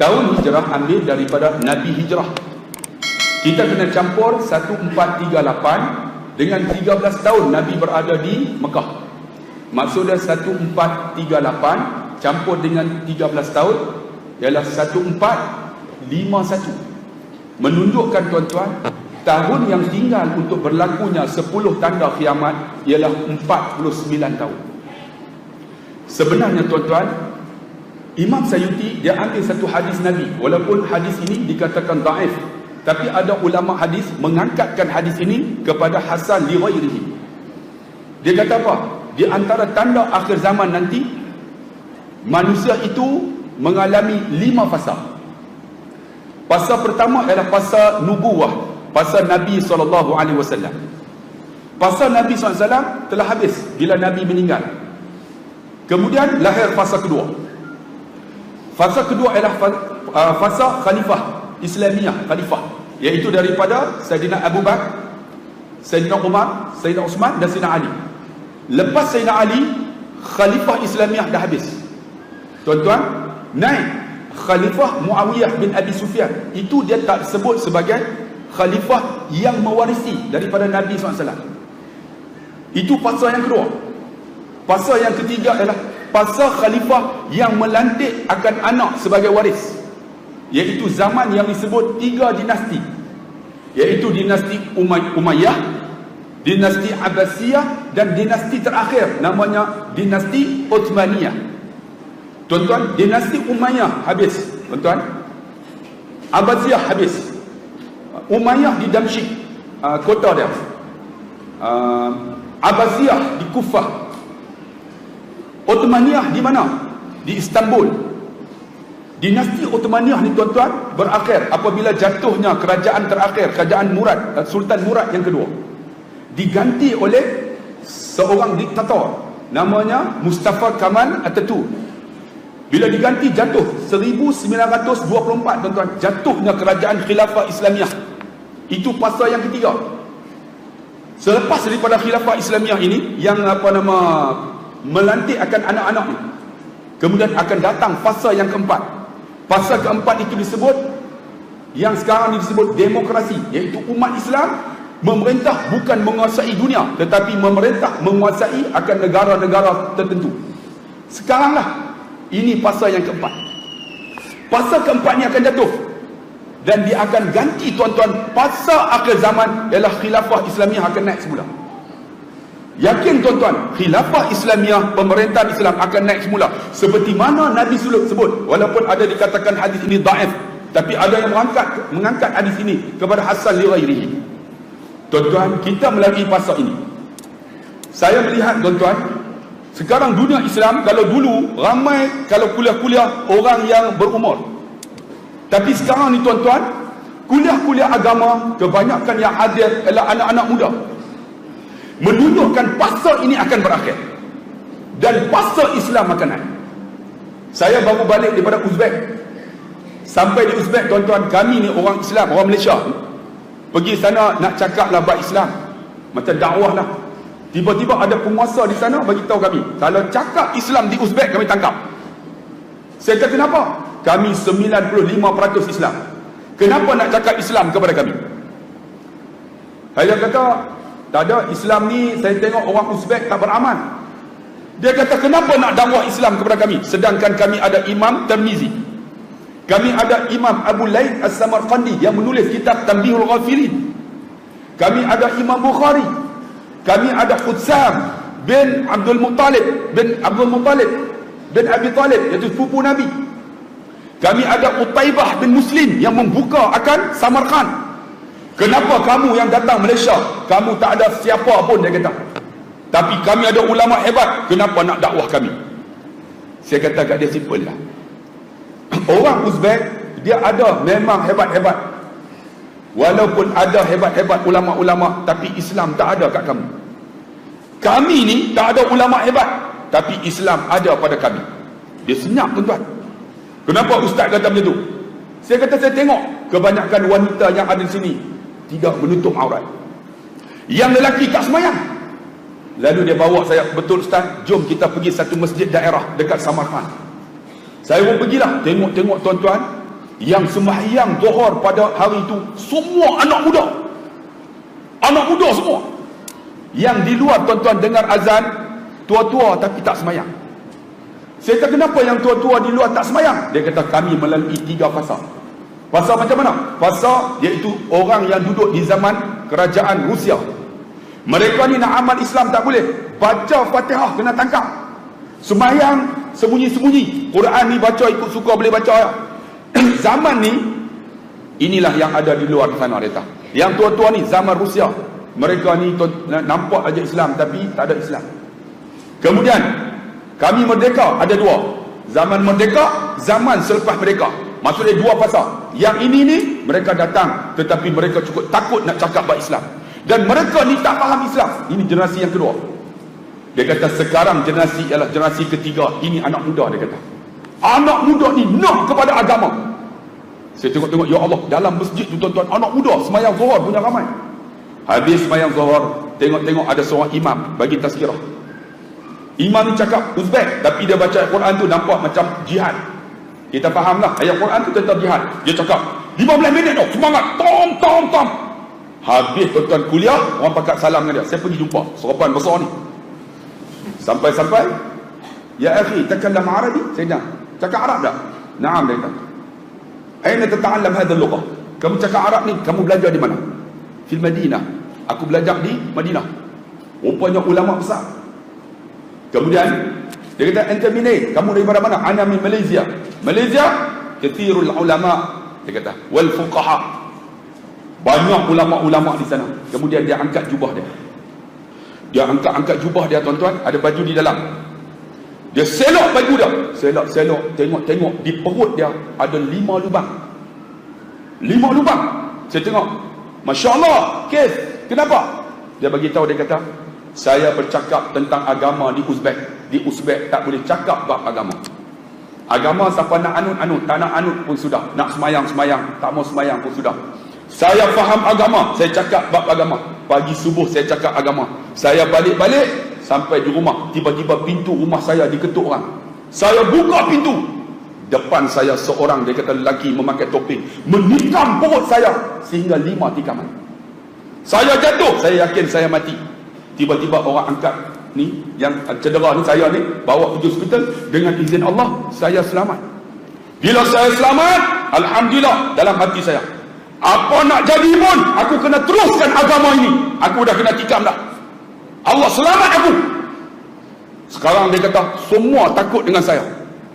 Tahun hijrah ambil daripada Nabi hijrah. Kita kena campur 1438 dengan 13 tahun Nabi berada di Mekah. Maksudnya 1438 campur dengan 13 tahun ialah 1451. Menunjukkan tuan-tuan, tahun yang tinggal untuk berlakunya 10 tanda kiamat ialah 49 tahun. Sebenarnya tuan-tuan, Imam Sayyuti dia ambil satu hadis Nabi, walaupun hadis ini dikatakan dhaif, tapi ada ulama hadis mengangkatkan hadis ini kepada Hasan li ghairihi. Dia kata apa? Di antara tanda akhir zaman nanti, manusia itu mengalami 5 fasa. Fasa pertama ialah fasa nubuwah, fasa Nabi SAW. Fasa Nabi SAW telah habis bila Nabi meninggal. Kemudian lahir fasa kedua. Fasa kedua ialah fasa khalifah Islamiyah, khalifah, iaitu daripada Sayyidina Abu Bakar, Sayyidina Umar, Sayyidina Osman dan Sayyidina Ali. Lepas Sayyidina Ali, khalifah Islamiyah dah habis. Tuan-tuan, naik khalifah Muawiyah bin Abi Sufyan. Itu dia tak sebut sebagai khalifah yang mewarisi daripada Nabi SAW. Itu fasa yang kedua. Fasa yang ketiga ialah fasa khalifah yang melantik akan anak sebagai waris, iaitu zaman yang disebut 3 dinasti, iaitu dinasti Umayyah, dinasti Abbasiyah dan dinasti terakhir namanya dinasti Uthmaniyah. Tuan-tuan, dinasti Umayyah habis, tuan-tuan. Abbasiyah habis. Umayyah di Damsyik, kota dia. Abbasiyah di Kufah. Uthmaniyah di mana? Di Istanbul. Dinasti Uthmaniyah ni tuan-tuan berakhir apabila jatuhnya kerajaan terakhir, kerajaan Murad, Sultan Murad yang kedua, diganti oleh seorang diktator namanya Mustafa Kemal Atatürk. Bila diganti, jatuh 1924 tuan-tuan, jatuhnya kerajaan khilafah Islamiyah. Itu fasa yang ketiga. Selepas daripada khilafah Islamiyah ini, yang melantik akan anak-anak ni, kemudian akan datang fasa yang keempat. Fasa keempat itu disebut, yang sekarang ini disebut demokrasi, iaitu umat Islam memerintah bukan menguasai dunia, tetapi memerintah menguasai akan negara-negara tertentu. Sekaranglah ini fasa yang keempat. Fasa keempat ni akan jatuh dan dia akan ganti tuan-tuan. Fasa akhir zaman ialah khilafah Islamiyah akan naik semula. Yakin tuan-tuan, khilafah Islamiyah, pemerintahan Islam akan naik semula seperti mana Nabi sebut. Walaupun ada dikatakan hadis ini dhaif, tapi ada yang mengangkat hadis ini kepada Hasan li ghairihi. Tuan-tuan, kita melalui fasa ini. Saya melihat tuan-tuan, sekarang dunia Islam, kalau dulu ramai kalau kuliah-kuliah orang yang berumur, tapi sekarang ni tuan-tuan, kuliah-kuliah agama kebanyakan yang hadir adalah anak-anak muda. Menunjukkan fasa ini akan berakhir dan fasa Islam akan naik. Saya baru balik daripada Uzbek. Sampai di Uzbek tuan-tuan, kami ni orang Islam, orang Malaysia, pergi sana nak cakap lah bab Islam, macam dakwah lah. Tiba-tiba ada penguasa di sana bagi tahu kami, kalau cakap Islam di Uzbek kami tangkap. Saya kata kenapa? Kami 95% Islam. Kenapa nak cakap Islam kepada kami? Saya kata, tak ada, Islam ni saya tengok orang Uzbek tak beramal. Dia kata, kenapa nak dakwah Islam kepada kami? Sedangkan kami ada Imam Tirmizi, kami ada Imam Abu Laith As-Samarqandi yang menulis kitab Tanbihul Ghafilin, kami ada Imam Bukhari, kami ada Hutsam bin Abdul Muttalib bin Abi Talib, iaitu sepupu Nabi. Kami ada Utaibah bin Muslim yang membuka akan Samarkand. Kenapa kamu yang datang Malaysia, kamu tak ada siapa pun, dia kata. Tapi kami ada ulama hebat, kenapa nak dakwah kami? Saya kata kat dia simple lah. Orang Uzbek, dia ada memang hebat-hebat. Walaupun ada hebat-hebat ulama-ulama, tapi Islam tak ada kat kamu. Kami ni tak ada ulama hebat, tapi Islam ada pada kami. Dia senyap tuan-tuan. Kenapa ustaz kata macam tu? Saya kata, saya tengok kebanyakan wanita yang ada di sini tidak menutup aurat. Yang lelaki tak semayang. Lalu dia bawa saya, betul ustaz, jom kita pergi satu masjid daerah dekat Samarkand. Saya pun pergilah, tengok-tengok tuan-tuan, Yang sembahyang Zuhur pada hari itu semua anak muda. Anak muda semua. Yang di luar tuan-tuan dengar azan, tua-tua tapi tak sembahyang. Saya kata, kenapa yang tua-tua di luar tak sembahyang? Dia kata, kami melalui 3 fasa. Fasa macam mana? Fasa iaitu orang yang duduk di zaman kerajaan Rusia. Mereka ni nak amal Islam tak boleh. Baca Fatihah kena tangkap. Sembahyang sembunyi-sembunyi. Quran ni baca ikut suka boleh baca ya. Zaman ni, inilah yang ada di luar sana mereka. Yang tua-tua ni zaman Rusia. Mereka ni nampak aja Islam tapi tak ada Islam. Kemudian kami merdeka ada 2. Zaman merdeka, zaman selepas merdeka. Maksudnya 2 fasa. Yang ini ni mereka datang tetapi mereka cukup takut nak cakap bab Islam. Dan mereka ni tak faham Islam. Ini generasi yang kedua. Dia kata sekarang generasi ialah generasi ketiga. Ini anak muda, dia kata. Anak muda ni nak kepada agama. Saya tengok-tengok, ya Allah, dalam masjid tu tuan-tuan, anak muda sembahyang Zuhur punya ramai. Habis sembahyang Zuhur, tengok-tengok ada seorang imam bagi tazkirah. Imam ni cakap Uzbek, tapi dia baca Quran tu nampak macam jihad. Kita fahamlah ayat Quran tu tentang jihad. Dia cakap 15 minit tu semangat, tom. Habis tuan-tuan kuliah, orang pakat salam dengan dia. Saya pergi jumpa serapan besar ni. Sampai-sampai, ya akhi, takallam Arabi? Saya dah cakap Arab tak? Naam, dia kata. Aina tata'allam hadha al-lughah? Kamu cakap Arab ni, kamu belajar di mana? Fil Madinah. Aku belajar di Madinah. Rupanya ulama besar. Kemudian dia kata, anta min ain? Kamu daripada mana? Ana min Malaysia. Malaysia kathirul ulama, dia kata, wal fuqaha. Banyak ulama-ulama di sana. Kemudian dia angkat jubah dia. Dia angkat jubah dia tuan-tuan, ada baju di dalam. Dia selok baju dia. Selok, tengok di perut dia ada 5 lubang. 5 lubang. Saya tengok, masya-Allah, kes. Kenapa? Dia bagi tahu, dia kata, saya bercakap tentang agama di Uzbek. Di Uzbek tak boleh cakap bab agama. Agama siapa nak anut, tak nak anut pun sudah. Nak semayang, tak mau semayang pun sudah. Saya faham agama, saya cakap bab agama. Pagi subuh saya cakap agama. Saya balik-balik sampai di rumah, tiba-tiba pintu rumah saya diketuk orang. Saya buka pintu. Depan saya seorang, dia kata lelaki memakai topeng, menikam perut saya sehingga 5 tikaman. Saya jatuh, saya yakin saya mati. Tiba-tiba orang angkat ni, yang cedera ni, saya ni bawa pergi hospital. Dengan izin Allah, saya selamat. Bila saya selamat, alhamdulillah, dalam hati saya, apa nak jadi pun, aku kena teruskan agama ini. Aku dah kena tikam dah. Allah selamat aku. Sekarang dia kata, semua takut dengan saya.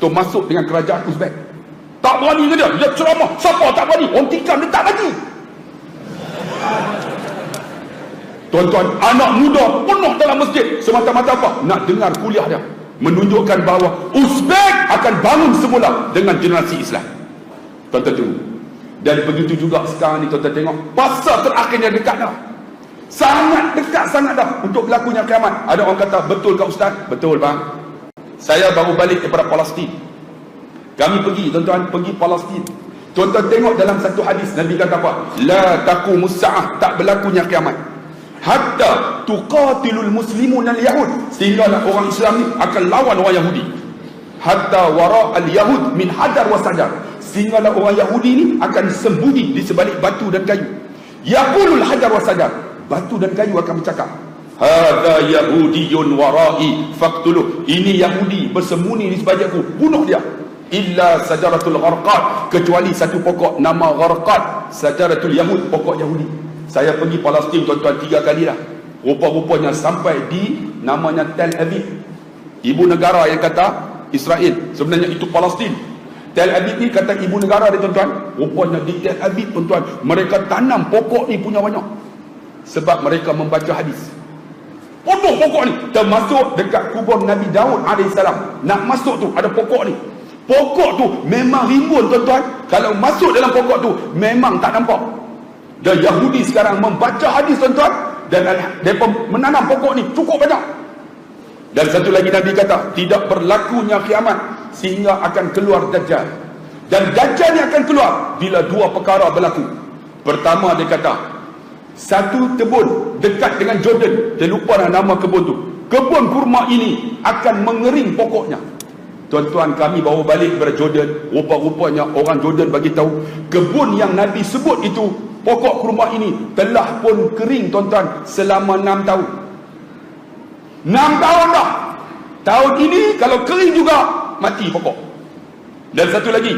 Tu masuk dengan kerajaan Uzbek. Tak berani ke dia? Dia ceramah. Siapa tak berani? Orang tikam dia tak mati. Tuan-tuan, anak muda penuh dalam masjid. Semata-mata apa? Nak dengar kuliah dia. Menunjukkan bahawa Uzbek akan bangun semula dengan generasi Islam. Tuan-tuan tunggu. Dan begitu juga sekarang ni tuan-tuan tengok, fasa terakhirnya dekat dah. Sangat dekat sangat dah untuk berlakunya kiamat. Ada orang kata, betul ke Ustaz? Betul bang. Saya baru balik daripada Palestin. Kami pergi, tuan-tuan, pergi Palestin. Tuan-tuan tengok dalam satu hadis, Nabi kata apa? La taqumus sa'ah, tak berlakunya kiamat. Hatta tuqatilul muslimun al-yahud, sehingga orang Islam ni akan lawan orang Yahudi. Hatta wara al-yahud min hajar wa sajar, sehingga orang Yahudi ni akan sembunyi di sebalik batu dan kayu. Yaqulul hajar wa sajar, batu dan kayu akan bercakap, hadza yahudiyun warai faqtuluh, ini Yahudi bersembunyi di sebalik aku, bunuh dia. Illa sajaratul gharqad, kecuali satu pokok nama gharqad, sajaratul yahud, pokok Yahudi. Saya pergi Palestin tuan-tuan 3 kali dah. Rupa-rupanya sampai di namanya Tel Aviv. Ibu negara yang kata Israel, sebenarnya itu Palestin. Tel Aviv ni kata ibu negara dia tuan-tuan. Rupanya di Tel Aviv tuan-tuan, mereka tanam pokok ni punya banyak. Sebab mereka membaca hadis. Penuh pokok ni, termasuk dekat kubur Nabi Daud AS. Nak masuk tu ada pokok ni. Pokok tu memang rimbun tuan-tuan. Kalau masuk dalam pokok tu memang tak nampak. Dan Yahudi sekarang membaca hadis tuan-tuan, dan mereka menanam pokok ni cukup banyak. Dan satu lagi Nabi kata, tidak berlakunya kiamat sehingga akan keluar Dajjal. Dan Dajjal ni akan keluar bila 2 perkara berlaku. Pertama dia kata, satu kebun dekat dengan Jordan, saya lupa nama kebun tu, kebun kurma ini akan mengering pokoknya. Tuan-tuan, kami bawa balik daripada Jordan. Rupa-rupanya orang Jordan bagi tahu kebun yang Nabi sebut itu, pokok kurma ini telah pun kering tuan-tuan selama 6 tahun. 6 tahun dah. Tahun ini kalau kering juga mati pokok. Dan satu lagi,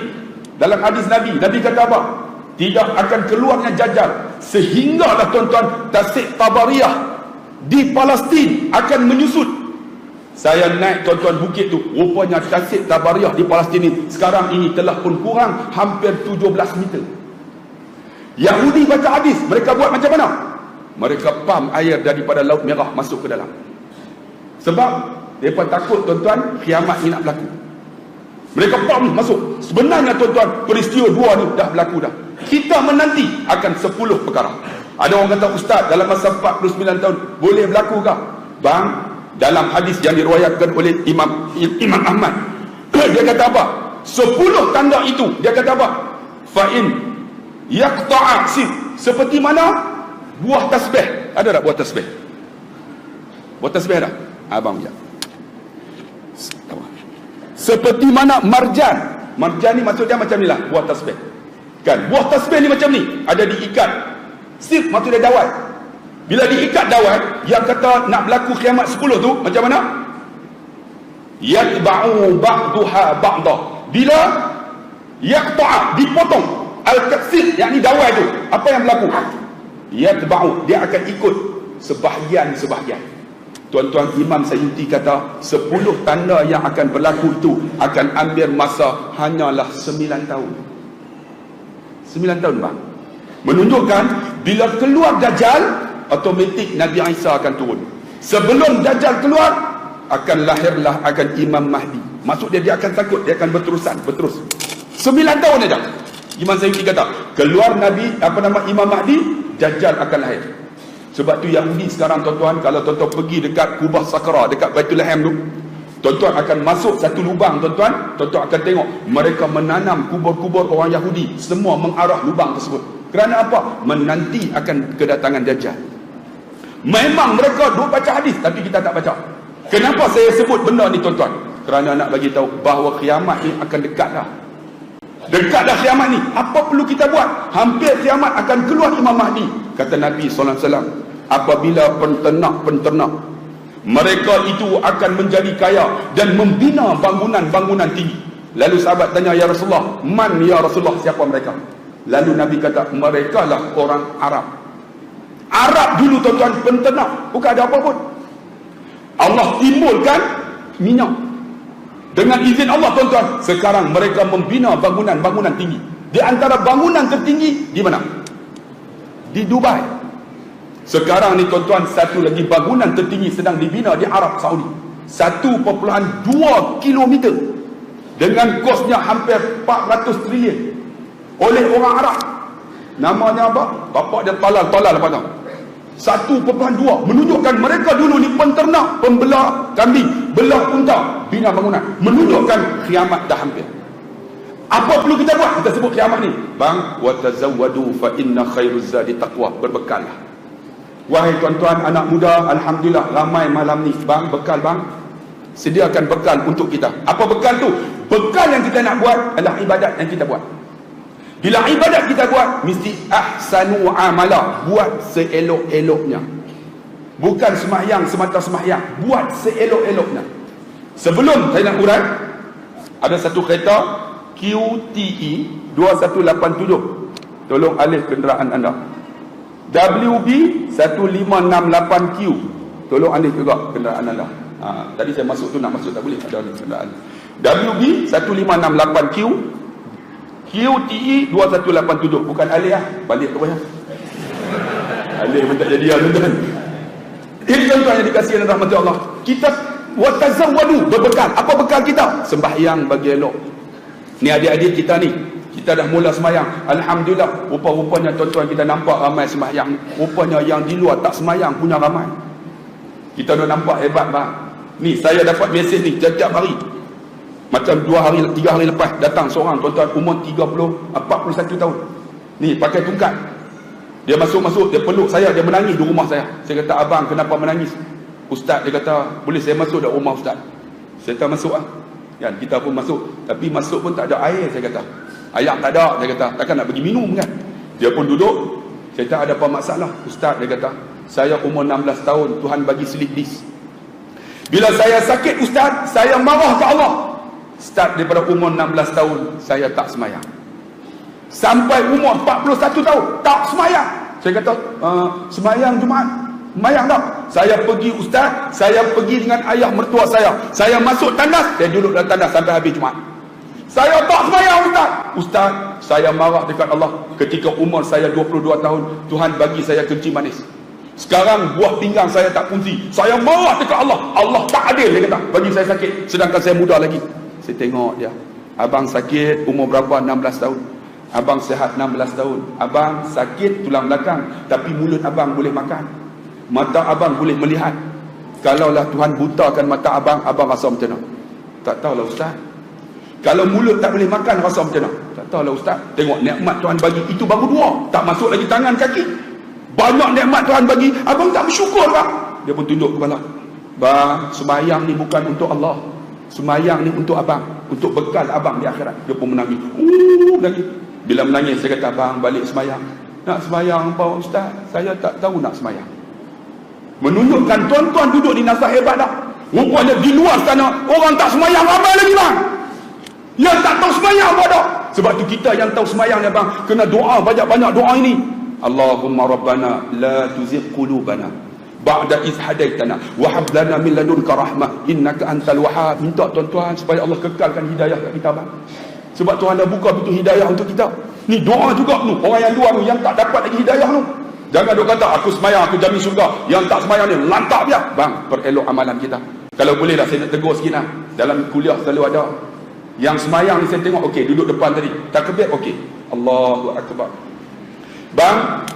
dalam hadis Nabi kata apa? Tidak akan keluarnya Dajjal sehinggalah tuan-tuan Tasik Tabariyah di Palestin akan menyusut. Saya naik tuan-tuan bukit tu, rupanya Tasik Tabariyah di Palestin ini sekarang ini telah pun kurang hampir 17 meter. Yahudi baca hadis, mereka buat macam mana? Mereka pam air daripada Laut Merah masuk ke dalam. Sebab mereka takut tuan-tuan kiamat ni nak berlaku. Mereka pam masuk. Sebenarnya tuan-tuan, peristiwa dua ni dah berlaku dah. Kita menanti akan 10 perkara. Ada orang kata, Ustaz, dalam masa 49 tahun boleh berlaku ke? Bang, dalam hadis yang diriwayatkan oleh Imam Ahmad, dia kata apa? 10 tanda itu, dia kata apa? Fa'in yaqta'a sib, seperti mana buah tasbih. Ada tak buah tasbih? Buah tasbih ada? Abang ya. Seperti mana marjan. Marjan ni maksudnya macam ni lah, buah tasbih. Kan? Buah tasbih ni macam ni, ada diikat. Sib maksudnya dawai. Bila diikat dawai, yang kata nak berlaku kiamat 10 tu, macam mana? Yatba'u ba'duha ba'da. Bila yaqta'a, dipotong. Al-katsir, yakni dawai tu, apa yang berlaku? Yatba'u, dia akan ikut sebahagian. Tuan-tuan, Imam Sayyuti kata 10 tanda yang akan berlaku itu akan ambil masa hanyalah 9 tahun. 9 tahun bang. Menunjukkan bila keluar Dajjal, automatik Nabi Isa akan turun. Sebelum Dajjal keluar, akan lahirlah Imam Mahdi. Maksud dia akan takut, dia akan berterus. 9 tahun saja. Imam Sayyuti kata, keluar Nabi Imam Mahdi, Dajjal akan lahir. Sebab tu Yahudi sekarang tuan-tuan, kalau tuan-tuan pergi dekat Kubah Sakra, dekat Baitul Laham tu, tuan-tuan akan masuk satu lubang tuan-tuan akan tengok mereka menanam kubur-kubur orang Yahudi, semua mengarah lubang tersebut. Kerana apa? Menanti akan kedatangan Dajjal. Memang mereka duk baca hadis, tapi kita tak baca. Kenapa saya sebut benda ni tuan-tuan? Kerana nak bagi tahu bahawa kiamat ni akan dekat dah. Dekat dah kiamat ni. Apa perlu kita buat? Hampir kiamat akan keluar Imam Mahdi. Kata Nabi SAW, apabila penternak mereka itu akan menjadi kaya dan membina bangunan-bangunan tinggi. Lalu sahabat tanya, ya Rasulullah, man ya Rasulullah, siapa mereka? Lalu Nabi kata, mereka lah orang Arab. Arab dulu tuan-tuan penternak, bukan ada apa pun. Allah timbulkan minyak dengan izin Allah tuan-tuan. Sekarang mereka membina bangunan-bangunan tinggi. Di antara bangunan tertinggi di mana? Di Dubai. Sekarang ni tuan-tuan, satu lagi bangunan tertinggi sedang dibina di Arab Saudi. 1.2 kilometer dengan kosnya hampir 400 trilion oleh orang Arab. Namanya apa? Bapak dia Talal apa tau? 1.2, menunjukkan mereka dulu ni penternak, pembelah kambing, belah unta, bina bangunan. Menunjukkan kiamat dah hampir. Apa perlu kita buat? Kita sebut kiamat ni, bang, wa tazawwadu fa inna khairuz zadi taqwa. Berbekallah. Wahai tuan-tuan, anak muda, alhamdulillah ramai malam ni, bang, bekal bang. Sediakan bekal untuk kita. Apa bekal tu? Bekal yang kita nak buat adalah ibadat yang kita buat. Bila ibadat kita buat, mesti ahsanu amala, buat seelok-eloknya. Bukan sembahyang semata sembahyang, buat seelok-eloknya. Sebelum saya nak urut, ada satu kereta QTE 2187. Tolong alih kenderaan anda. WB 1568Q. Tolong alih juga kenderaan anda. Tadi saya masuk tu, nak masuk tak boleh, ada kenderaan. WB 1568Q, QTE 2187. Bukan alih lah, balik ke bawah. Alih pun tak jadi lah tuan-tuan. Ini tuan-tuan yang dikasihi dan rahmati Allah. Kita watazawwadu, berbekal. Apa bekal kita? Sembahyang bagi elok. Ni adik-adik kita ni, kita dah mula sembahyang. Alhamdulillah, rupa-rupanya tuan-tuan kita nampak ramai sembahyang. Rupanya yang di luar tak sembahyang punya ramai. Kita dah nampak hebat bang. Ni saya dapat mesej ni tiap-tiap hari. Macam 2 hari 3 hari lepas datang seorang tuan-tuan umur 41 tahun. Ni pakai tungkat. Dia masuk, dia peluk saya, dia menangis di rumah saya. Saya kata, abang kenapa menangis? Ustaz, dia kata, boleh saya masuk dalam rumah ustaz? Saya kata, masuk lah. Kan kita pun masuk, tapi masuk pun tak ada air, saya kata. Air tak ada, saya kata. Takkan nak bagi minum kan? Dia pun duduk. Saya kata, ada apa masalah? Ustaz, dia kata, saya umur 16 tahun, Tuhan bagi slip disc. Bila saya sakit, Ustaz, saya marah ke Allah. Start daripada umur 16 tahun, saya tak semayang. Sampai umur 41 tahun, tak semayang. Saya kata, semayang Jumaat. Semayang tak? Saya pergi, Ustaz, saya pergi dengan ayah mertua saya. Saya masuk tandas, saya duduk dalam tandas sampai habis Jumaat. Saya tak semayang, Ustaz. Ustaz, saya marah dekat Allah. Ketika umur saya 22 tahun, Tuhan bagi saya kencing manis. Sekarang buah pinggang saya tak fungsi. Saya marah dekat Allah. Allah tak adil, dia kata, bagi saya sakit. Sedangkan saya muda lagi. Saya tengok dia. Abang sakit umur berapa? 16 tahun. Abang sihat 16 tahun. Abang sakit tulang belakang, tapi mulut abang boleh makan. Mata abang boleh melihat. Kalaulah Tuhan butakan mata abang, abang rasa macam mana? Tak tahulah, Ustaz. Kalau mulut tak boleh makan, rasa macam mana? Tak tahulah, Ustaz. Tengok nikmat Tuhan bagi, itu baru dua. Tak masuk lagi tangan kaki. Banyak nikmat Tuhan bagi, abang tak bersyukur tak? Dia pun tunduk kepala. Bang, sembahyang ni bukan untuk Allah. Sembahyang ni untuk abang, untuk bekal abang di akhirat. Dia pun menangis. Menangis. Bila menangis, saya kata, abang balik sembahyang. Nak sembahyang apa, Ustaz? Saya tak tahu nak sembahyang. Menunjukkan tuan-tuan duduk di nasihat hebat tak? Rupanya di luar sana, orang tak sembahyang ramai lagi bang. Yang tak tahu sembahyang apa tak? Sebab tu kita yang tahu sembahyang ni bang, kena doa banyak-banyak doa ini. Allahumma rabbana la tuzigh qulubana ba'da idh hadaitana wa hab lana min ladunka rahmah innaka antal wahhab. Minta tuan-tuan supaya Allah kekalkan hidayah kat kita bang. Sebab Tuhan dah buka pintu hidayah untuk kita. Ni doa juga tu. Orang yang luar tu yang tak dapat lagi hidayah tu. Jangan duk kata aku sembahyang aku jamin surga. Yang tak sembahyang ni lantak dia. Bang, perelok amalan kita. Kalau boleh lah saya nak tegur sikit lah. Dalam kuliah selalu ada. Yang sembahyang ni saya tengok okey, duduk depan tadi. Takbir okey. Allahu akbar. Bang,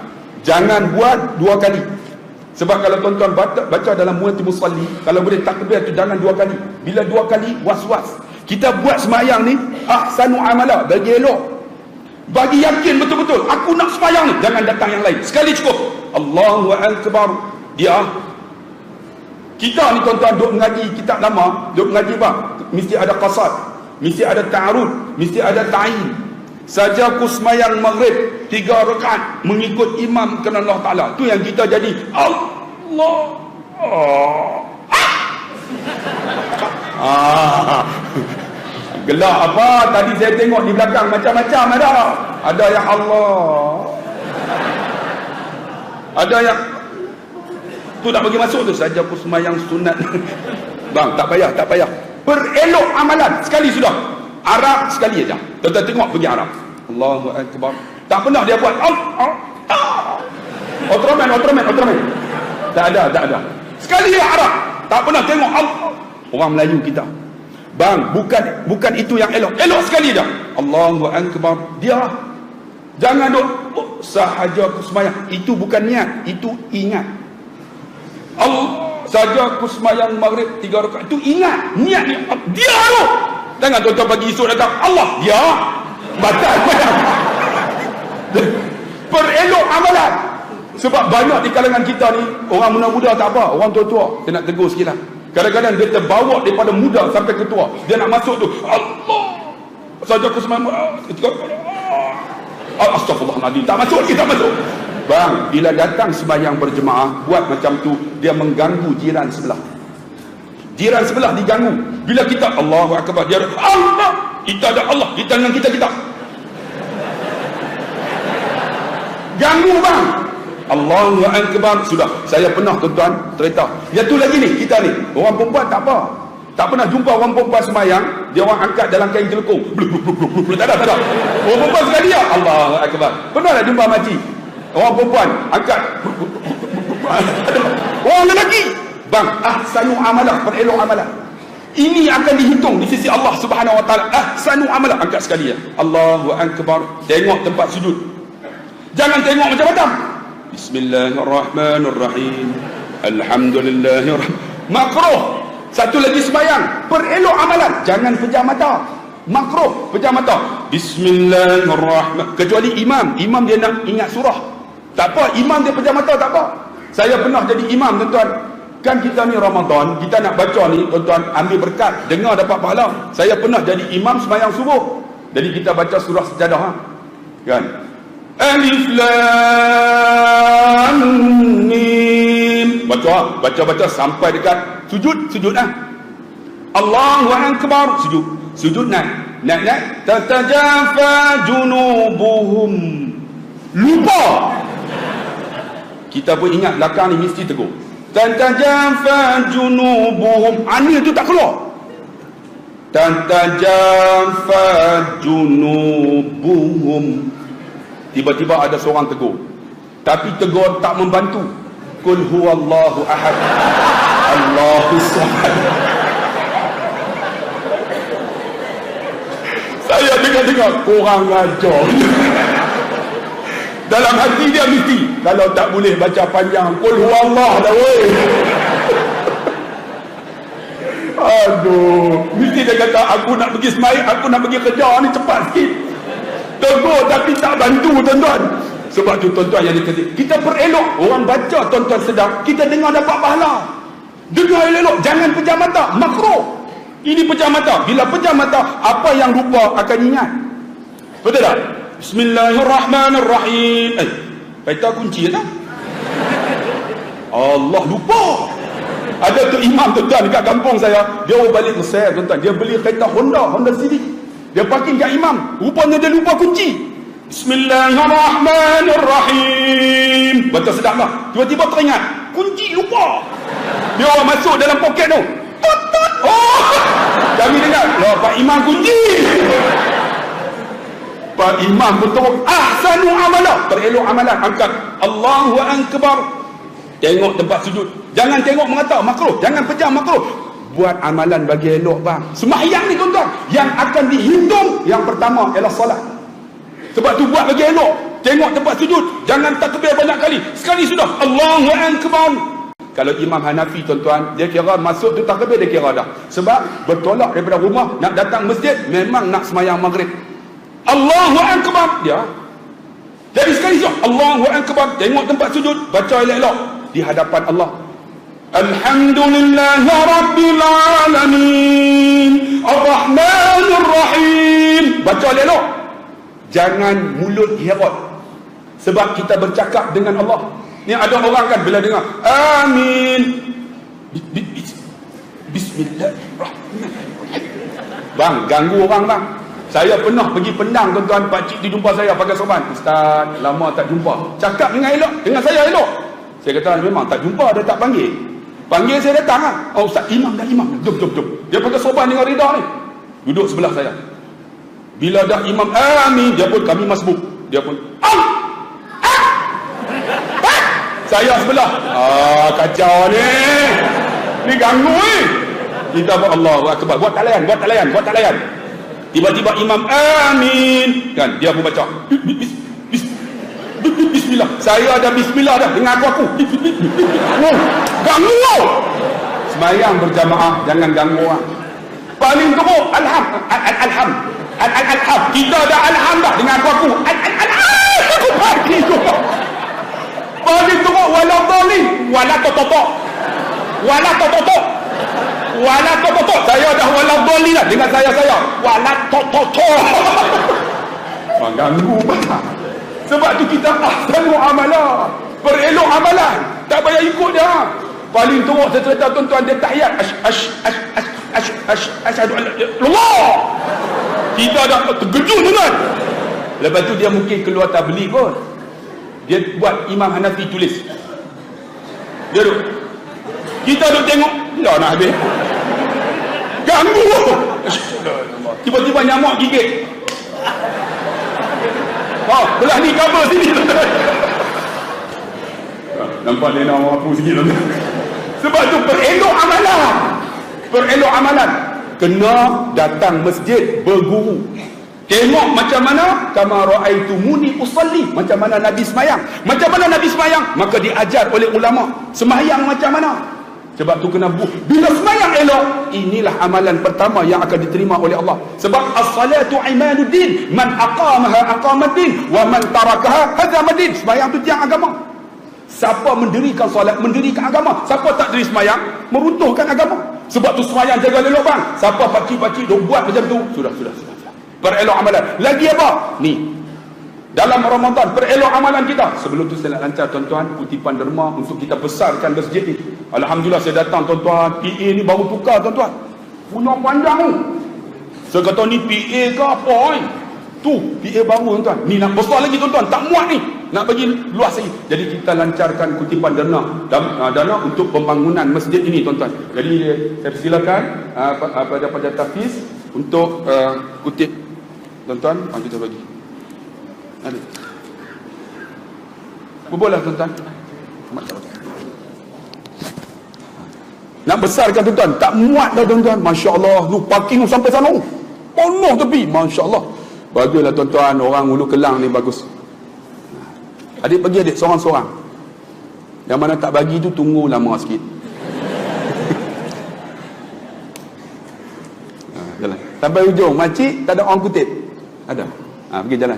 jangan buat dua kali. Sebab kalau tuan-tuan baca dalam Muwatul Musalli, kalau boleh takbir tu jangan dua kali. Bila dua kali was-was. Kita buat sembahyang ni ahsanu amala, bagi elok. Bagi yakin betul-betul aku nak sembahyang ni, jangan datang yang lain. Sekali cukup. Allahu akbar. Dia kita ni tuan-tuan duk mengaji kitab lama, duk mengaji bang, mesti ada qasad, mesti ada ta'arud, mesti ada ta'in. Saja aku sembahyang maghrib 3 rakaat mengikut imam kerana Allah Taala, tu yang kita jadi Allah. Gelak apa? Tadi saya tengok di belakang macam-macam ada. Ada yang Allah. Ada yang tu tak bagi masuk tu. Saja aku sembahyang sunat. Bang, tak payah, tak payah. Perelok amalan sekali sudah. Arab sekali aja. Tuan-tuan tengok pergi Arab. Allahu akbar. Tak pernah dia buat Ultraman. Tak ada. Sekali dia Arab. Tak pernah tengok orang Melayu kita. Bang, bukan itu yang elok. Elok sekali dah. Allahu akbar. Dia jangan duk sahaja aku sembahyang. Itu bukan niat, itu ingat. Allah saja aku sembahyang maghrib 3 rakaat. Itu ingat, niat ni. Dia tu. Jangan tuan-tuan bagi isu datang Allah. Dia batal. Perelok amalan. Sebab banyak di kalangan kita ni orang muda-muda tak apa, orang tua-tua. Saya nak tegur sikit lah. Kadang-kadang dia terbawa daripada muda sampai ke tua. Dia nak masuk tu Allah saja aku sembahyang Astaghfirullahaladzim. Tak masuk lagi, tak masuk. Bang, bila datang sembahyang berjemaah, buat macam tu, dia mengganggu jiran sebelah. Jiran sebelah diganggu. Bila kita Allahu akbar, dia Allah, kita ada Allah di tangan kita. Ganggu bang. Allahu akbar. Sudah, saya pernah tuan-tuan cerita. Yang tu lagi ni, kita ni orang perempuan tak apa. Tak pernah jumpa orang perempuan sembahyang, dia orang angkat dalam kain jelekung. Tak ada. Orang perempuan sekali dia Allahu akbar. Pernah tak jumpa makcik? Orang perempuan angkat. Orang lelaki, bang, ahsanu amalah, perelok amalah. Ini akan dihitung di sisi Allah Subhanahu wa taala. Ahsanu amalah, angkat sekali ya. Allahu akbar. Tengok tempat sujud. Jangan tengok macam-macam. Bismillahirrahmanirrahim. Alhamdulillahirrahmanirrahim. Makruh. Satu lagi sembahyang, perelok amalan. Jangan pejam mata. Makruh pejam mata. Bismillahirrahmanirrahim. Kecuali imam dia nak ingat surah. Tak apa, imam dia pejam mata tak apa. Saya pernah jadi imam tuan-tuan. Kan kita ni Ramadan, kita nak baca ni, tuan-tuan ambil berkat, dengar dapat pahala. Saya pernah jadi imam sembahyang subuh. Jadi kita baca surah Sajadah, kan? Alif Lam Mim. Baca sampai dekat sujud lah. Allahu Akbar, sujud naik. Tatajafa junubuhum. Lupa. Kita pun ingat belakang ni mesti tegur. Tatajafa junubuhum. Anil tu tak keluar. Tatajafa junubuhum. Tiba-tiba ada seorang tegur. Tapi tegur tak membantu. Qul huwallahu ahad. Allahus samad. Saya dengar-dengar, korang ajar. Dalam hati dia mesti, kalau tak boleh baca panjang, Qul huwallah dah weh. Aduh, mesti dia kata, aku nak pergi sembahyang, aku nak pergi kerja ni cepat sikit. Tegur tapi tak bantu, tuan-tuan. Sebab tu tuan-tuan yang dikasih, kita perelok. Orang baca, tuan-tuan sedang, kita dengar dapat pahala. Dengar elok, jangan pejam mata, makruh. Ini pejam mata. Bila pejam mata, apa yang lupa akan ingat. Betul tak? Bismillahirrahmanirrahim. Baita kunci tak? Allah lupa. Ada tu imam tuan-tuan dekat kampung saya, dia balik Mesir tuan-tuan, dia beli kereta Honda Civic. Dia parking kat imam, rupanya dia lupa kunci. Bismillahirrahmanirrahim. Baca sedap lah. Tiba-tiba teringat, kunci lupa. Dia orang masuk dalam poket tu. Tut. Oh, kami dengar, loh Pak Imam kunci. Pak Imam pun teruk. Ahsanu amala, perelok amalan. Angkat Allahu Akbar. Tengok tempat sujud. Jangan tengok mengata makruh. Jangan pejam makruh. Buat amalan bagi elok bang. Sembahyang ni tuan-tuan, yang akan dihitung yang pertama ialah solat. Sebab tu buat bagi elok. Tengok tempat sujud. Jangan takbir banyak kali. Sekali sudah. Allahu Akbar. Kalau Imam Hanafi tuan-tuan, dia kira masuk tu takbir, dia kira dah. Sebab bertolak daripada rumah, nak datang masjid, memang nak sembahyang maghrib. Allahu Akbar. Dia jadi sekali sudah. Allahu Akbar. Tengok tempat sujud. Baca elok-elok di hadapan Allah. Alhamdulillahi Rabbil Alamin Ar-Rahmanir Rahim. Baca elok. Jangan mulut herot. Sebab kita bercakap dengan Allah. Ni ada orang kan bila dengar amin, bismillahirrahmanirrahim, bang, ganggu orang bang. Saya pernah pergi Penang tuan-tuan, pakcik tu jumpa saya pakai sorban. Ustaz, lama tak jumpa. Cakap dengan elok, dengan saya elok. Saya kata memang tak jumpa, dia tak panggil. Panggil saya datang lah. Oh Ustaz, imam dah. Jom. Dia pakai sorban dengan Rida ni. Duduk sebelah saya. Bila dah imam amin, dia pun, kami masbuk. Dia pun saya sebelah. Kacau ni. Ni ganggu ni. Kita buat Allahu Akbar. Buat tak layan. Tiba-tiba imam amin. Kan, dia pun baca. Bismillah. Saya ada bismillah dah dengan aku. Ganggu. Sembahyang berjamaah, jangan ganggu orang. Paling teruk alham. Kita ada alham dah dengan aku. Aku pagi tu. Paling teruk wala dhalim, wala tototok. Saya dah wala dhalim dah dengan saya. Wala tototok. Mengganggu bah. Sebab tu kita ahsanu amala. Perelok amalan. Tak payah ikut dia. Paling teruk saya cerita tuan-tuan, dia tahiyat. Asyhadu an la ilaha illallah. Kita dah terkejut tuan. Lepas tu dia mungkin keluar tabligh pun. Dia buat Imam Hanafi tulis. Dia duduk. Kita duduk tengok. Dah nak habis. Ganggu. Tiba-tiba nyamuk gigit. Belah ni cover sini. Nampak dia nak apa sikit. Sebab tu perelok amalan. Kena datang masjid berguru. Tengok macam mana kama raaitumuni usalli, macam mana Nabi sembahyang. Maka diajar oleh ulama sembahyang macam mana. Sebab tu kena bila sembahyang elok, inilah amalan pertama yang akan diterima oleh Allah. Sebab as-salatu imaduddin, man aqamaha aqamaddin wa man tarakaha hadzamaddin. Sembahyang tu tiang agama. Siapa mendirikan solat, mendirikan agama. Siapa tak diri semayang, meruntuhkan agama. Sebab tu semayang jaga elok bang. Siapa pakcik-pakcik duk buat macam tu, sudah. Perelok amalan. Lagi apa? Ni, dalam Ramadan, perelok amalan kita. Sebelum tu saya nak lancar tuan-tuan kutipan derma untuk kita besarkan masjid ni. Alhamdulillah saya datang tuan-tuan, PA ni baru tukar tuan-tuan, punya panjang tu. Saya kata ni PA ke apa tu PA baru tuan-tuan. Ni nak besar lagi tuan-tuan, tak muat ni, nak bagi luas lagi. Jadi kita lancarkan kutipan dana untuk pembangunan masjid ini tuan-tuan. Jadi saya persilakan pada Tafiz untuk kutip tuan-tuan. Kita bagi ada boleh tuan-tuan. Nak besarkan tuan-tuan, tak muat dah tuan-tuan. Masya Allah, lu parking sampai sana penuh tepi. Masya Allah, baguslah tuan-tuan. Orang Hulu Kelang ni bagus. Adik bagi adik seorang-seorang. Yang mana tak bagi tu tunggu lama sikit. Jalan sampai ujung. Makcik tak ada orang kutip, ada pergi jalan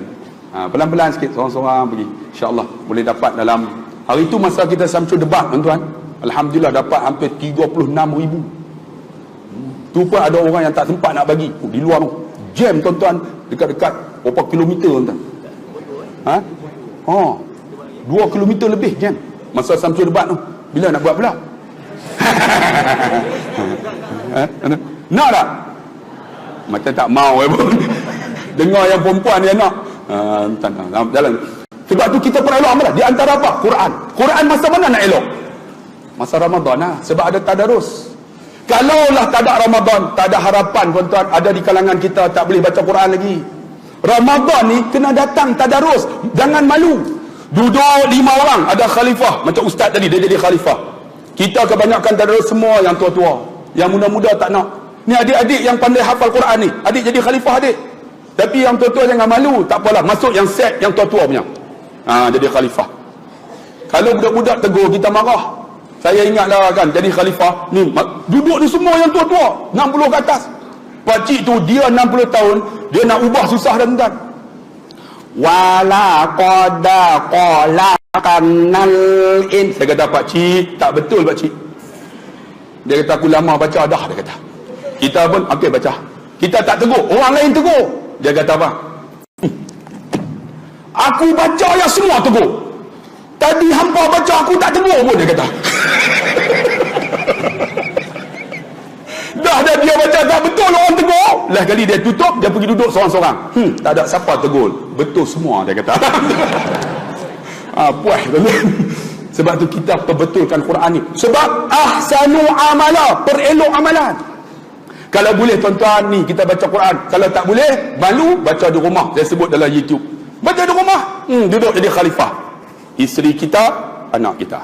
pelan-pelan sikit, seorang-seorang pergi. InsyaAllah boleh dapat dalam hari itu. Masa kita Samsul debat tuan-tuan, Alhamdulillah dapat hampir 36,000. Tu pun ada orang yang tak sempat nak bagi. Di luar tu jam tuan-tuan, dekat-dekat berapa kilometer tuan-tuan. 2 kilometer lebih jam masa Samsul debat tu. Bila nak buat pula? Nak tak? Macam tak mau pun. Dengar yang perempuan dia nak. Jalan. Sebab tu kita perelok amalan. Di antara apa? Quran masa mana nak elok? Masa Ramadan lah. Sebab ada tadarus. Kalaulah tak ada Ramadan, tak ada harapan tuan-tuan. Ada di kalangan kita tak boleh baca Quran lagi. Ramadan ni kena datang tadarus. Jangan malu. Duduk 5 orang, ada khalifah. Macam ustaz tadi, dia jadi khalifah. Kita kebanyakan tadarus semua yang tua-tua. Yang muda-muda tak nak. Ni adik-adik yang pandai hafal Quran ni, adik jadi khalifah adik. Tapi yang tua-tua jangan malu. Tak apalah, masuk yang set yang tua-tua punya. Jadi khalifah. Kalau budak-budak tegur, kita marah. Saya ingatlah kan, jadi khalifah ni duduk ni semua yang tua-tua 60 ke atas. Pakcik tu dia 60 tahun, dia nak ubah susah dan tuan. Wala qada qala kanal in. Saya kata pakcik, tak betul pakcik. Dia kata aku lama baca dah, dia kata. Kita pun okey baca. Kita tak tegur, orang lain tegur. Dia kata apa? Aku baca yang semua tegur. Tadi hampa baca aku tak tegur pun, dia kata. Dah dia baca tak betul, orang tegur. Lah kali dia tutup, dia pergi duduk seorang-seorang. Tak ada siapa tegur. Betul semua, dia kata. Puas tuan-tuan. Sebab tu kita perbetulkan Quran ni. Sebab ahsanu amala, perelok amalan. Kalau boleh tuan-tuan ni kita baca Quran. Kalau tak boleh, malu, baca di rumah. Saya sebut dalam YouTube. Baca di rumah, duduk jadi khalifah. Isteri kita, anak kita.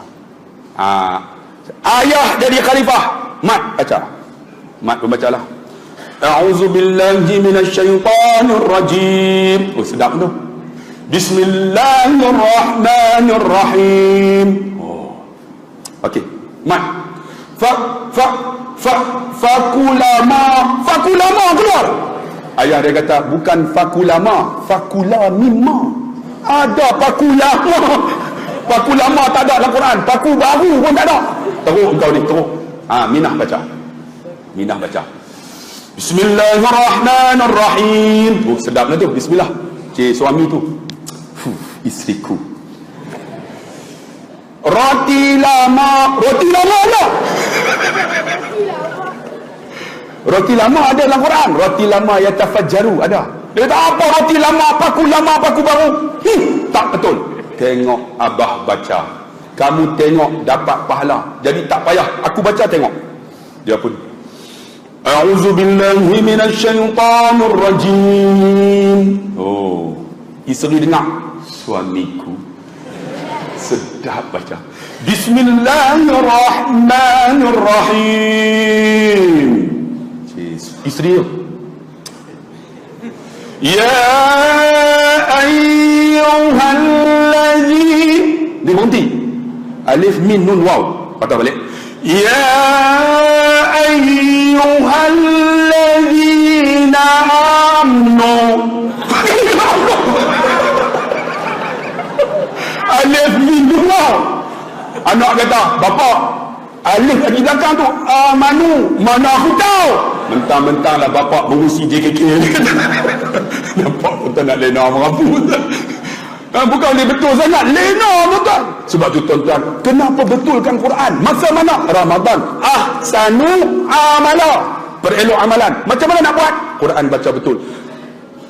Ayah jadi khalifah. Mat baca. Mat pun bacalah. A'udzubillahi minasyaitanirrajim. Sedap tu. Bismillahirrahmanirrahim. Okey. Mat. Fakulama keluar. Ayah dia kata bukan fakulama, fakulamima. Ada fakulama. Fakulama tak ada dalam Quran. Faku baru pun tak ada. Teruk engkau ni, teruk. Minah baca. Minah baca. Bismillahirrahmanirrahim. Sedapnya tu. Bismillah. Cik suami tu. Isteriku. Roti lama lah. Roti lama ada dalam Quran. Roti lama yatafajjaru ada. Dia kata apa roti lama, paku baru? Tak betul. Tengok abah baca. Kamu tengok dapat pahala. Jadi tak payah aku baca, tengok. Dia pun A'udzubillahi minasyaitanirrajim. Isteri dengar, suamiku. Sedap baca. Bismillahirrahmanirrahim. Isteri tu, ya ayyuhallazi, dia berhenti. Alif min nun waw. Patah balik. Ya ayyuhallazina amanu. Alif min nun waw. Anak kata, "Bapa, alif lagi belakang tu, mana aku tahu." Mentang-mentang lah bapa mengusi JKK. Nampak tuan nak lena merapu. Bukan dia betul sangat, lena tuan. Sebab tu tuan-tuan, kenapa betulkan Quran? Masa mana? Ramadan. Ahsanu amala, perelok amalan. Macam mana nak buat? Quran baca betul.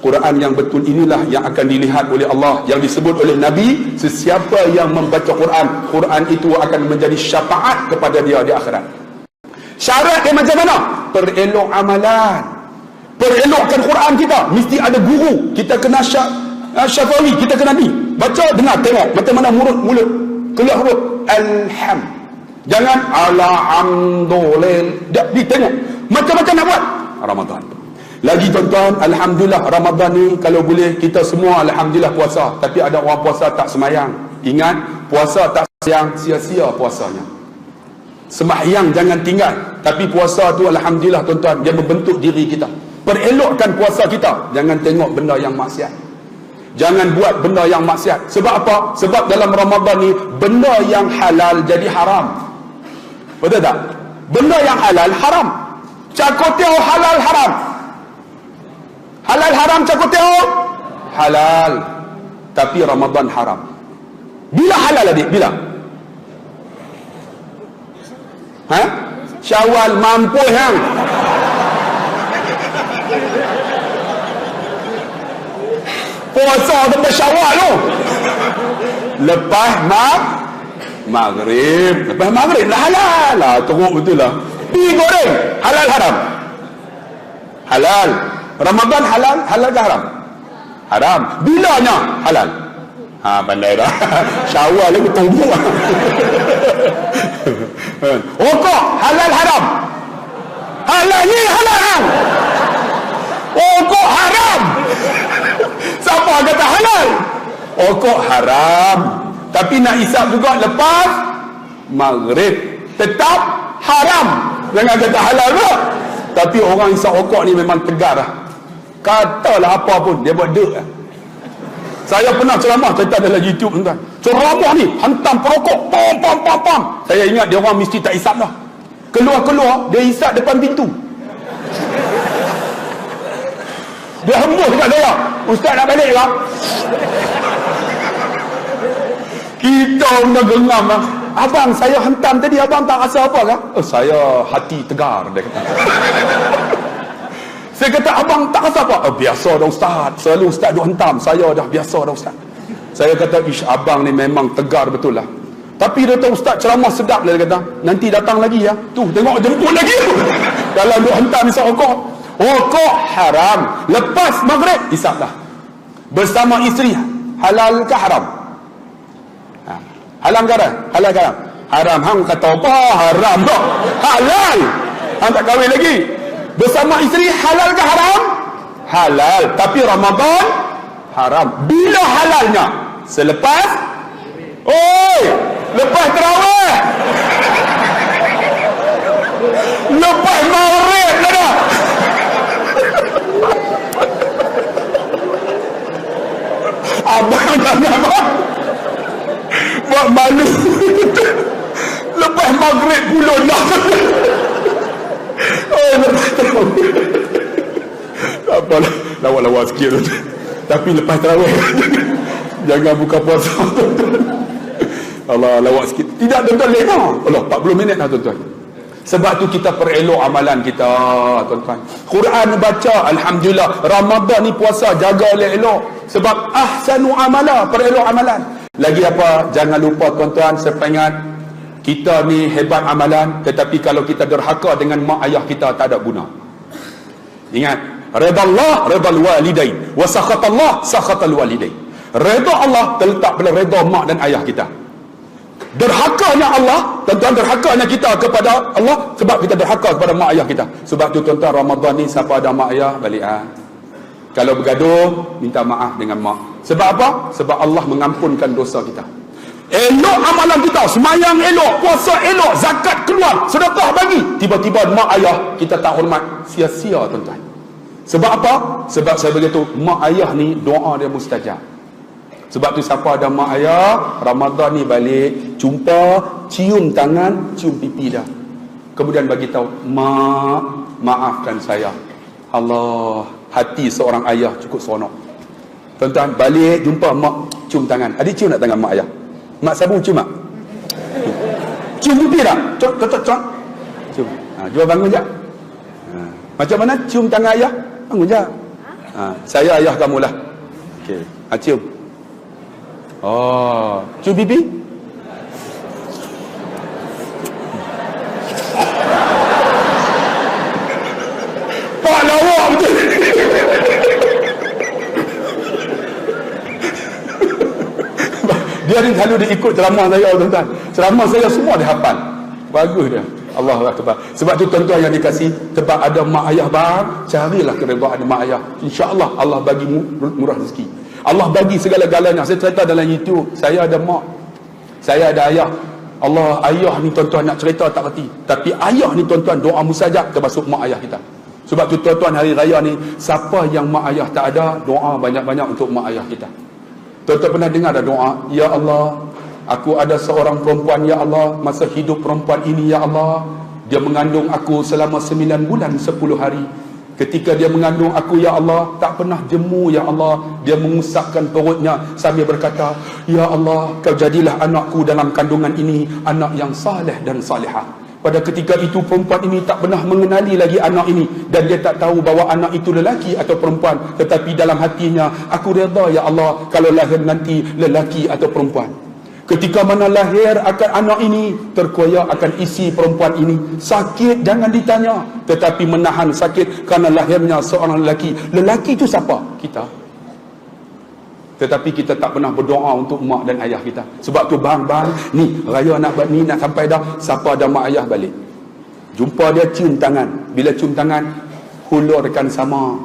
Quran yang betul inilah yang akan dilihat oleh Allah, yang disebut oleh Nabi, sesiapa yang membaca Quran, Quran itu akan menjadi syafaat kepada dia di akhirat. Syarat dia macam mana? Perelok amalan. Perelokkan Quran kita, mesti ada guru. Kita kena syafawi, kita kena ni. Baca, dengar, tengok macam mana mulut keluar huruf alham. Jangan ala amdolil. Tengok macam-macam nak buat. Ramadan. Lagi tuan-tuan, alhamdulillah Ramadan ni kalau boleh kita semua alhamdulillah puasa. Tapi ada orang puasa tak semayang. Ingat, puasa tak semayang, sia-sia puasanya. Sembahyang jangan tinggal. Tapi puasa tu alhamdulillah tuan-tuan, dia membentuk diri kita. Perelokkan puasa kita. Jangan tengok benda yang maksiat. Jangan buat benda yang maksiat. Sebab apa? Sebab dalam Ramadan ni benda yang halal jadi haram. Betul tak? Benda yang halal haram. Cakoteo halal haram. Halal haram cakoteo halal. Tapi Ramadan haram. Bila halal adik? Bila? Syawal mampu hang. Puasa sampai Syawal tu. Lepas maghrib. Lepas maghrib lah halal lah. Teruk betul lah. Pi goreng halal haram. Halal. Ramadan halal, halal ke haram? Haram. Bilanya halal? Pandai dah. Syawal lagi tunggu. Rokok halal haram? Halal ni halal haram. Rokok haram. Siapa kata halal? Rokok haram. Tapi nak isap juga lepas maghrib. Tetap haram. Jangan kata halal pula. Tapi orang isap rokok ni memang tegar lah. Katalah apa pun, dia buat dek lah. Saya pernah ceramah cerita dalam YouTube tuan. Ceramah ni hantam perokok, pam. Saya ingat dia orang mesti tak isap dah. Keluar dia isap depan pintu. Dia hembus dekat saya. Ustaz nak balik tak? Kita dah gengam lah. Abang, saya hantam tadi, abang tak rasa apa kah? Saya hati tegar, dia kata. Saya kata, abang tak rasa apa? Biasa dah Ustaz. Selalu Ustaz duk hentam. Saya dah biasa dah Ustaz. Saya kata, abang ni memang tegar betul lah. Tapi dia tahu Ustaz ceramah sedap lah, dia kata. Nanti datang lagi ya. Tu, tengok jemput lagi. Kalau duk hentam isap rokok. Rokok haram. Lepas maghrib, isap dah. Bersama isteri, halal ke haram? Halal ke haram? Halal ke haram? Haram. Hang kata apa? Haram tak? Halal. Hang tak kahwin lagi. Bersama isteri halal ke haram? Halal. Tapi Ramadan haram. Bila halalnya? Selepas lepas tarawih. Lepas maghrib lah dah. Abang jangan buat malu. Lepas maghrib puluh dah. Tak apalah, lawak-lawak sikit tu. Tapi lepas tarawih jangan buka puasa. Allah, lawak sikit. Tidak, tuan-tuan, lena. Allah, 40 minit dah tuan-tuan. Sebab tu kita perelok amalan kita, tuan-tuan. Quran baca, alhamdulillah. Ramadan ni puasa, jaga elok-elok. Sebab ahsanu amala, perelok amalan. Lagi apa? Jangan lupa tuan-tuan, saya ingat, kita ni hebat amalan, tetapi kalau kita derhaka dengan mak ayah kita, tak ada guna. Ingat, redha Allah, redha walidain, wa sakhatallah, sakhatal walidain. Redha Allah terletak pada redha mak dan ayah kita. Derhakanya Allah, tuan-tuan, derhakanya kita kepada Allah sebab kita derhaka kepada mak ayah kita. Sebab tu tuan-tuan, Ramadan ni siapa ada mak ayah balik Kalau bergaduh, minta maaf dengan mak. Sebab apa? Sebab Allah mengampunkan dosa kita. Elok amalan kita, semayang elok, puasa elok, zakat keluar, sedekah bagi. Tiba-tiba mak ayah kita tak hormat, sia-sia tuan-tuan. Sebab apa? Sebab saya beritahu, mak ayah ni doa dia mustajab. Sebab tu siapa ada mak ayah, Ramadan ni balik, jumpa, cium tangan, cium pipi dah. Kemudian bagi tahu, mak, maafkan saya. Allah, hati seorang ayah cukup seronok. Tuan-tuan, balik jumpa mak, cium tangan. Adik cium nak tangan mak ayah? Mak sabung cium tak? Cium pipi tak? Cok. Cium. Jual bangun sekejap. Macam mana cium tangan ayah? Bangun sekejap. Saya ayah kamu lah. Okey. Cium. Oh, cium pipi? Pak lawak betul. Dia ni selalu dia ikut ceramah saya, tuan-tuan. Ceramah saya semua dia hafal. Bagus dia. Allahu Akbar. Sebab tu tuan-tuan yang dikasih, sebab ada mak ayah bang, carilah keredaan mak ayah. InsyaAllah Allah bagi murah rezeki. Allah bagi segala-galanya. Saya cerita dalam YouTube, saya ada mak, saya ada ayah. Allah, ayah ni tuan-tuan nak cerita tak reti. Tapi ayah ni tuan-tuan, doa mustajab termasuk mak ayah kita. Sebab tu tuan-tuan, hari raya ni, siapa yang mak ayah tak ada, doa banyak-banyak untuk mak ayah kita. Tuan-tuan pernah dengar ada doa, ya Allah, aku ada seorang perempuan, ya Allah, masa hidup perempuan ini, ya Allah, dia mengandung aku selama 9 bulan 10 hari. Ketika dia mengandung aku, ya Allah, tak pernah jemu, ya Allah. Dia mengusapkan perutnya sambil berkata, ya Allah, kau jadilah anakku dalam kandungan ini anak yang saleh dan salihah. Pada ketika itu perempuan ini tak pernah mengenali lagi anak ini, dan dia tak tahu bahawa anak itu lelaki atau perempuan. Tetapi dalam hatinya, aku redha, ya Allah, kalau lahir nanti lelaki atau perempuan. Ketika mana lahir akan anak ini, terkoyak akan isi perempuan ini. Sakit jangan ditanya, tetapi menahan sakit kerana lahirnya seorang lelaki. Lelaki itu siapa? Kita. Tetapi kita tak pernah berdoa untuk mak dan ayah kita. Sebab tu bang, ni raya nak sampai dah, siapa ada mak ayah balik, jumpa dia, cium tangan. Bila cium tangan, hulurkan sama.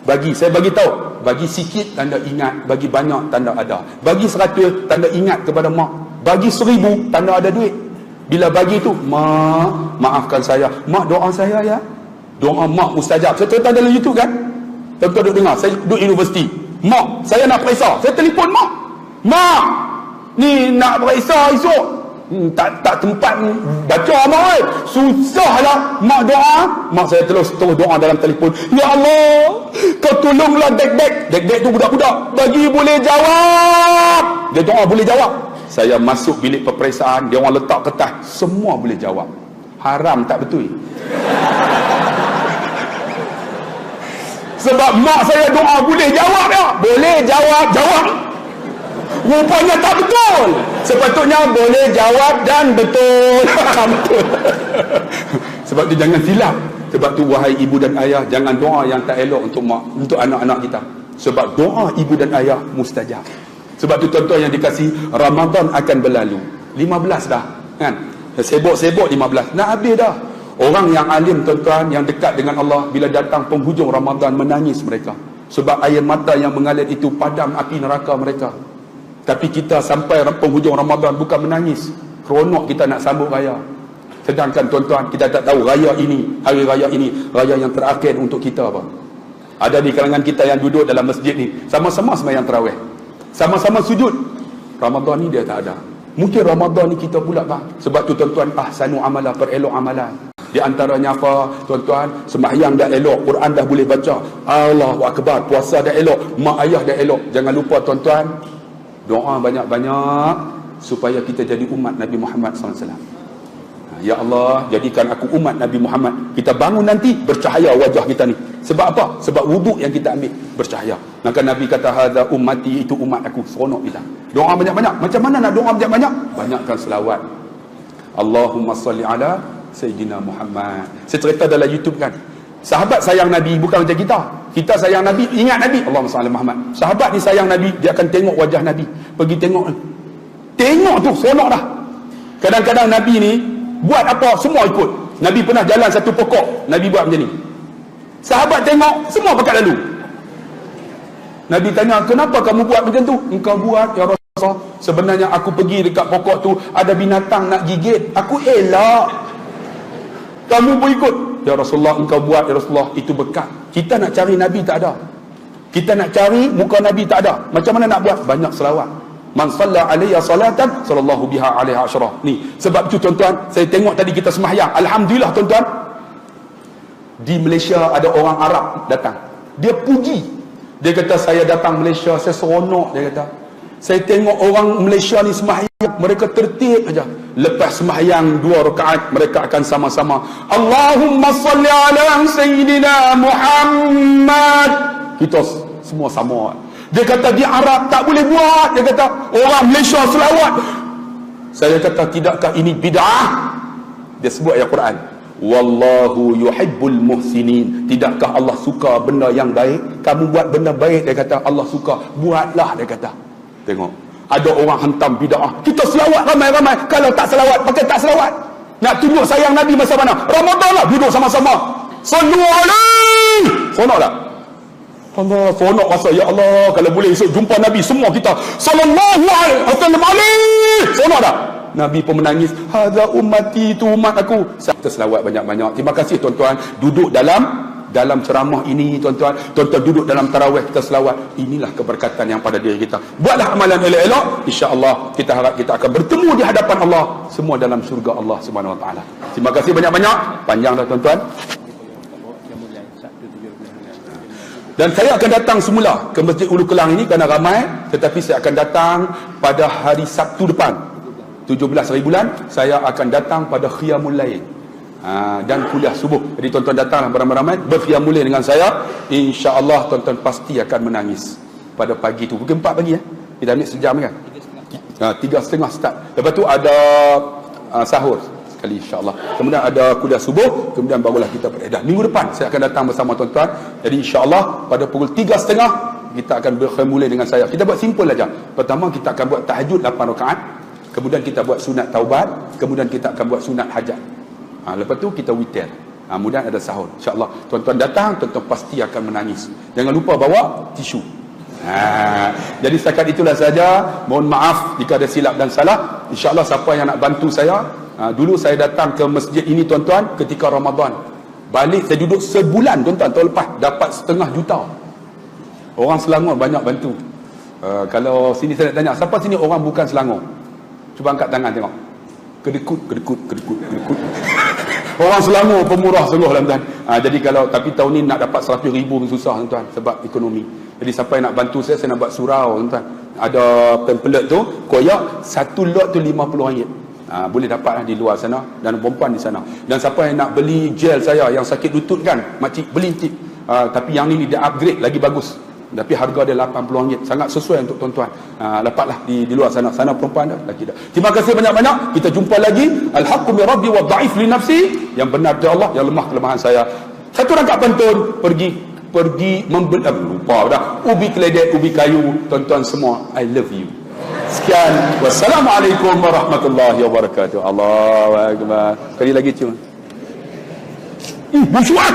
Saya bagi tahu, bagi sikit tanda ingat, bagi banyak tanda ada. Bagi 100 tanda ingat kepada mak, bagi 1000 tanda ada duit. Bila bagi tu, mak, maafkan saya, mak doa saya ya. Doa mak mustajab. Saya cerita dalam YouTube kan, tuan-tuan duduk dengar. Saya duduk universiti, mak, saya nak periksa, saya telefon mak, ni nak periksa esok. Tak tempat baca mak, susah lah mak doa. Mak saya terus doa dalam telefon, ya Allah, kau tolonglah dek tu budak-budak, bagi boleh jawab. Dia doa boleh jawab. Saya masuk bilik peperiksaan, dia orang letak kertas, semua boleh jawab. Haram tak betul? Sebab mak saya doa boleh jawab ya. Boleh jawab. Rupanya tak betul. Sepatutnya boleh jawab dan betul. Betul. Sebab tu jangan silap. Sebab tu wahai ibu dan ayah, jangan doa yang tak elok untuk mak, untuk anak-anak kita. Sebab doa ibu dan ayah mustajab. Sebab tu tuan-tuan yang dikasih, Ramadan akan berlalu. 15 dah kan. Sibuk-sibuk 15. Nak habis dah. Orang yang alim tuan-tuan, yang dekat dengan Allah, bila datang penghujung Ramadan, menangis mereka. Sebab air mata yang mengalir itu padam api neraka mereka. Tapi kita sampai penghujung Ramadan bukan menangis, seronok kita nak sambut raya. Sedangkan tuan-tuan, kita tak tahu raya ini, hari raya ini, raya yang terakhir untuk kita apa. Ada di kalangan kita yang duduk dalam masjid ni, sama-sama sembahyang tarawih, sama-sama sujud. Ramadan ni dia tak ada. Mungkin Ramadan ni kita pula bang. Sebab tu tuan-tuan, ahsanu amala, perelok amalan. Di antaranya apa tuan-tuan? Sembahyang dah elok, Quran dah boleh baca, Allahu Akbar, puasa dah elok, mak ayah dah elok. Jangan lupa tuan-tuan, doa banyak-banyak supaya kita jadi umat Nabi Muhammad SAW. Ya Allah, jadikan aku umat Nabi Muhammad. Kita bangun nanti bercahaya wajah kita ni. Sebab apa? Sebab wuduk yang kita ambil bercahaya. Maka Nabi kata, hadza ummati, itu umat aku. Seronok kita. Doa banyak-banyak. Macam mana nak doa banyak-banyak? Banyakkan selawat. Allahumma salli ala Sayyidina Muhammad. Saya cerita dalam YouTube kan, sahabat sayang Nabi bukan macam kita. Kita sayang Nabi, ingat Nabi, Allahumma salli ala Muhammad. Sahabat ni sayang Nabi, dia akan tengok wajah Nabi. Pergi tengok tu, seronok dah. Kadang-kadang Nabi ni buat apa, semua ikut. Nabi pernah jalan satu pokok, Nabi buat macam ni. Sahabat tengok, semua pakat lalu. Nabi tanya, kenapa kamu buat macam tu? Engkau buat, ya Rasulullah, sebenarnya aku pergi dekat pokok tu, ada binatang nak gigit, aku elak. Kamu pun ikut. Ya Rasulullah, engkau buat, ya Rasulullah, itu berkat. Kita nak cari Nabi tak ada. Kita nak cari muka Nabi tak ada. Macam mana nak buat? Banyak selawat. Man shalla alayya salatan sallallahu biha alaiha asyara. Ni, sebab itu tuan-tuan, saya tengok tadi kita sembahyang. Alhamdulillah tuan-tuan. Di Malaysia ada orang Arab datang. Dia puji. Dia kata, saya datang Malaysia, saya seronok, dia kata. Saya tengok orang Malaysia ni sembahyang, mereka tertib aja. Lepas sembahyang 2 rakaat, mereka akan sama-sama Allahumma salli ala Sayyidina Muhammad. Kita semua sama. Dia kata di Arab tak boleh buat. Dia kata orang Malaysia selawat. Saya kata, tidakkah ini bid'ah? Dia sebut ayat Quran, wallahu yuhibbul muhsinin. Tidakkah Allah suka benda yang baik? Kamu buat benda baik, dia kata, Allah suka, buatlah, dia kata. Tengok, ada orang hantam bid'ah. Kita selawat ramai-ramai. Kalau tak selawat, pakai tak selawat. Nak tunjuk sayang Nabi masa mana? Ramadan lah, duduk sama-sama. Sallu alaihi. Sonok tak? Allah, sonok rasa, ya Allah, kalau boleh esok jumpa Nabi, semua kita sallallahu alaihi wasallam. Sonok tak? Nabi pun menangis, hadza ummati, itu umat aku. Kita selawat banyak-banyak. Terima kasih tuan-tuan. Duduk dalam ceramah ini, tuan-tuan duduk dalam tarawih, kita selawat. Inilah keberkatan yang pada diri kita. Buatlah amalan elok-elok, insya-Allah kita harap kita akan bertemu di hadapan Allah, semua dalam syurga Allah Subhanahu Wa Taala. Terima kasih banyak-banyak. Panjang dah tuan-tuan. Dan saya akan datang semula ke Masjid Ulu Kelang ini kerana ramai, tetapi saya akan datang pada hari Sabtu depan, 17 hari bulan. Saya akan datang pada Qiyamul Lail dan kuliah subuh. Jadi tuan-tuan datanglah beramai-ramai, berqiyamul lail dengan saya. InsyaAllah tuan-tuan pasti akan menangis pada pagi tu. Pukul 4 pagi ya. Kita ambil sejam kan? 3:30 start. Lepas tu ada sahur sekali insya-Allah. Kemudian ada kuliah subuh, kemudian barulah kita beredah. Minggu depan saya akan datang bersama tuan-tuan. Jadi insya-Allah pada pukul 3:30 kita akan bermula dengan saya. Kita buat simple aja. Pertama kita akan buat tahajud 8 rakaat. Kemudian kita buat sunat taubat, kemudian kita akan buat sunat hajat. Lepas tu kita witir. Kemudian ada sahur. Insya-Allah tuan-tuan datang, tuan-tuan pasti akan menangis. Jangan lupa bawa tisu. Jadi setakat itulah saja. Mohon maaf jika ada silap dan salah. Insya-Allah siapa yang nak bantu saya, dulu saya datang ke masjid ini tuan-tuan ketika Ramadan. Balik saya duduk sebulan tuan-tuan, tahun lepas dapat 500,000 juta. Orang Selangor banyak bantu. Kalau sini saya nak tanya, siapa sini orang bukan Selangor? Cuba angkat tangan tengok. Kedekut. Orang Selangor pemurah sungguh tuan-tuan. Jadi kalau, tapi tahun ni nak dapat 100,000 susah tuan-tuan sebab ekonomi. Jadi siapa yang nak bantu saya nak buat surau tuan-tuan. Ada pamphlet tu, koyak satu lot tu RM50. Boleh dapatlah di luar sana dan perempuan di sana. Dan siapa yang nak beli gel saya yang sakit lutut kan, makcik beli cik. Tapi yang ni dia upgrade lagi bagus. Tapi harga dia RM80. Sangat sesuai untuk tuan-tuan. Dapatlah di luar sana. Sana perempuan dah, lelaki dah. Terima kasih banyak-banyak. Kita jumpa lagi. Al-haqqu min rabbi wa dha'if li nafsi. Yang benar dari Allah, yang lemah kelemahan saya. Satu rakaat pantun, pergi membeli, lupa dah. Ubi keledek, ubi kayu. Tuan-tuan semua, I love you. Sekian. Wassalamualaikum warahmatullahi wabarakatuh. Allahu akbar. Sekali lagi cium. Busuan.